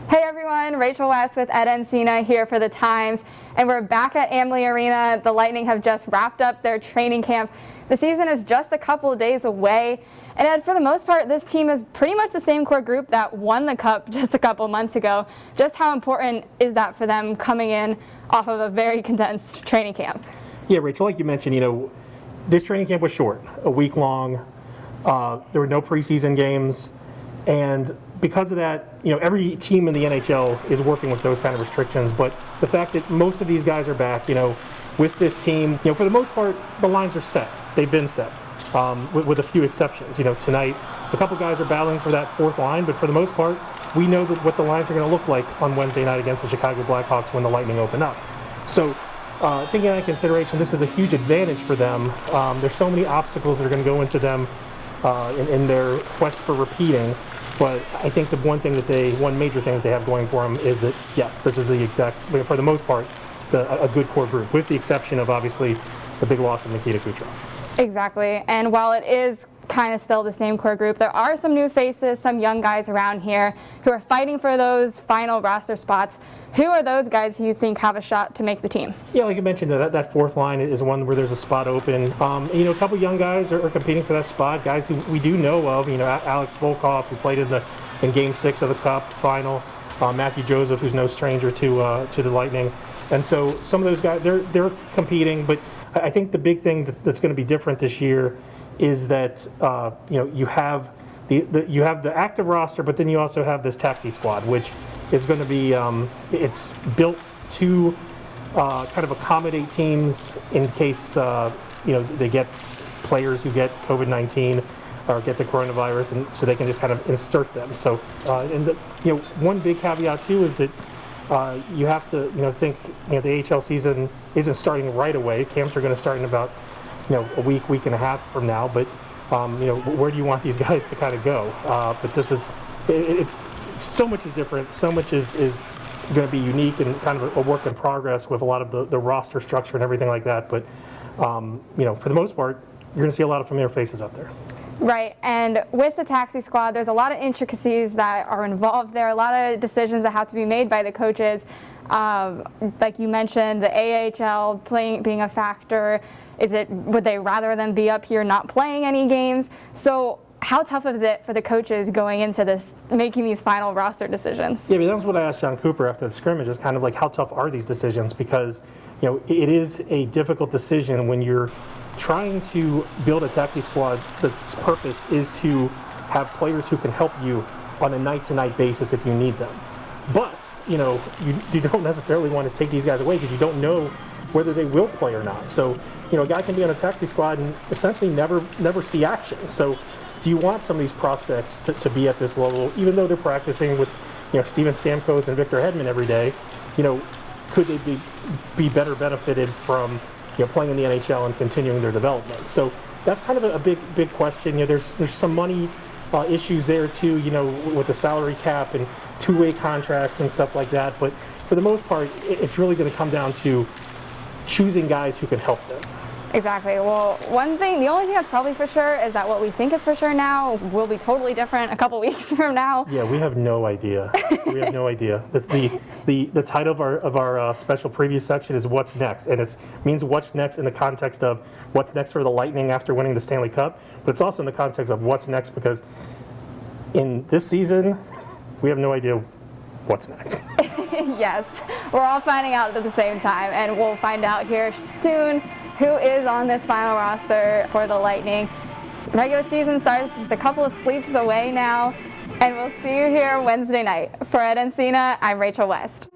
Hey everyone, Rachel West with Ed Encina here for the Times, and we're back at Amalie Arena. The Lightning have just wrapped up their training camp. The season is just a couple of days away, and Ed, for the most part, this team is pretty much the same core group that won the Cup just a couple months ago. Just how important is that for them coming in off of a very condensed training camp? Yeah, Rachel, like you mentioned, this training camp was short, a week long. There were no preseason games, and because of that, every team in the NHL is working with those kind of restrictions. But the fact that most of these guys are back, with this team, for the most part, the lines are set. They've been set, with a few exceptions. Tonight, a couple guys are battling for that fourth line, but for the most part, we know what the lines are going to look like on Wednesday night against the Chicago Blackhawks when the Lightning open up. So, taking that into consideration, this is a huge advantage for them. There's so many obstacles that are going to go into them in their quest for repeating. But I think one major thing that they have going for them is that, yes, this is for the most part, a good core group, with the exception of, obviously, the big loss of Nikita Kucherov. Exactly. And while it is kind of still the same core group, there are some new faces, some young guys around here who are fighting for those final roster spots. Who are those guys who you think have a shot to make the team? Yeah, like you mentioned, that fourth line is one where there's a spot open. A couple young guys are competing for that spot, guys who we do know of. Alex Volkov, who played in Game 6 of the Cup final. Matthew Joseph, who's no stranger to the Lightning. And so some of those guys, they're competing, but I think the big thing that's going to be different this year is that you have the active roster, but then you also have this taxi squad, which is going to be it's built to kind of accommodate teams in case they get players who get COVID-19 or get the coronavirus, and so they can just kind of insert them. So one big caveat too is that you have to think the AHL season isn't starting right away. Camps are going to start in about a week and a half from now, but where do you want these guys to kind of go? But it's so much is different, so much is going to be unique and kind of a work in progress with a lot of the roster structure and everything like that. But for the most part, you're going to see a lot of familiar faces out there. Right, and with the taxi squad, there's a lot of intricacies that are involved there, a lot of decisions that have to be made by the coaches. Like you mentioned, the AHL being a factor. Would they rather them be up here not playing any games? So how tough is it for the coaches going into this, making these final roster decisions? Yeah, that was what I asked John Cooper after the scrimmage, is kind of like, how tough are these decisions? Because it is a difficult decision when you're trying to build a taxi squad that's purpose is to have players who can help you on a night-to-night basis if you need them. But you don't necessarily want to take these guys away because you don't know whether they will play or not. So a guy can be on a taxi squad and essentially never see action. So do you want some of these prospects to be at this level, even though they're practicing with Steven Stamkos and Victor Hedman every day? Could they be better benefited from playing in the NHL and continuing their development? So that's kind of a big question. There's some money issues there too, with the salary cap and two-way contracts and stuff like that. But for the most part, it's really going to come down to choosing guys who can help them. Exactly. Well, the only thing that's probably for sure is that what we think is for sure now will be totally different a couple weeks from now. Yeah, we have no idea. We have no idea. The title of our special preview section is "What's Next," and it means what's next in the context of what's next for the Lightning after winning the Stanley Cup, but it's also in the context of what's next because in this season we have no idea what's next. Yes, we're all finding out at the same time, and we'll find out here soon who is on this final roster for the Lightning. Regular season starts just a couple of sleeps away now, and we'll see you here Wednesday night. For Ed Encina, I'm Rachel West.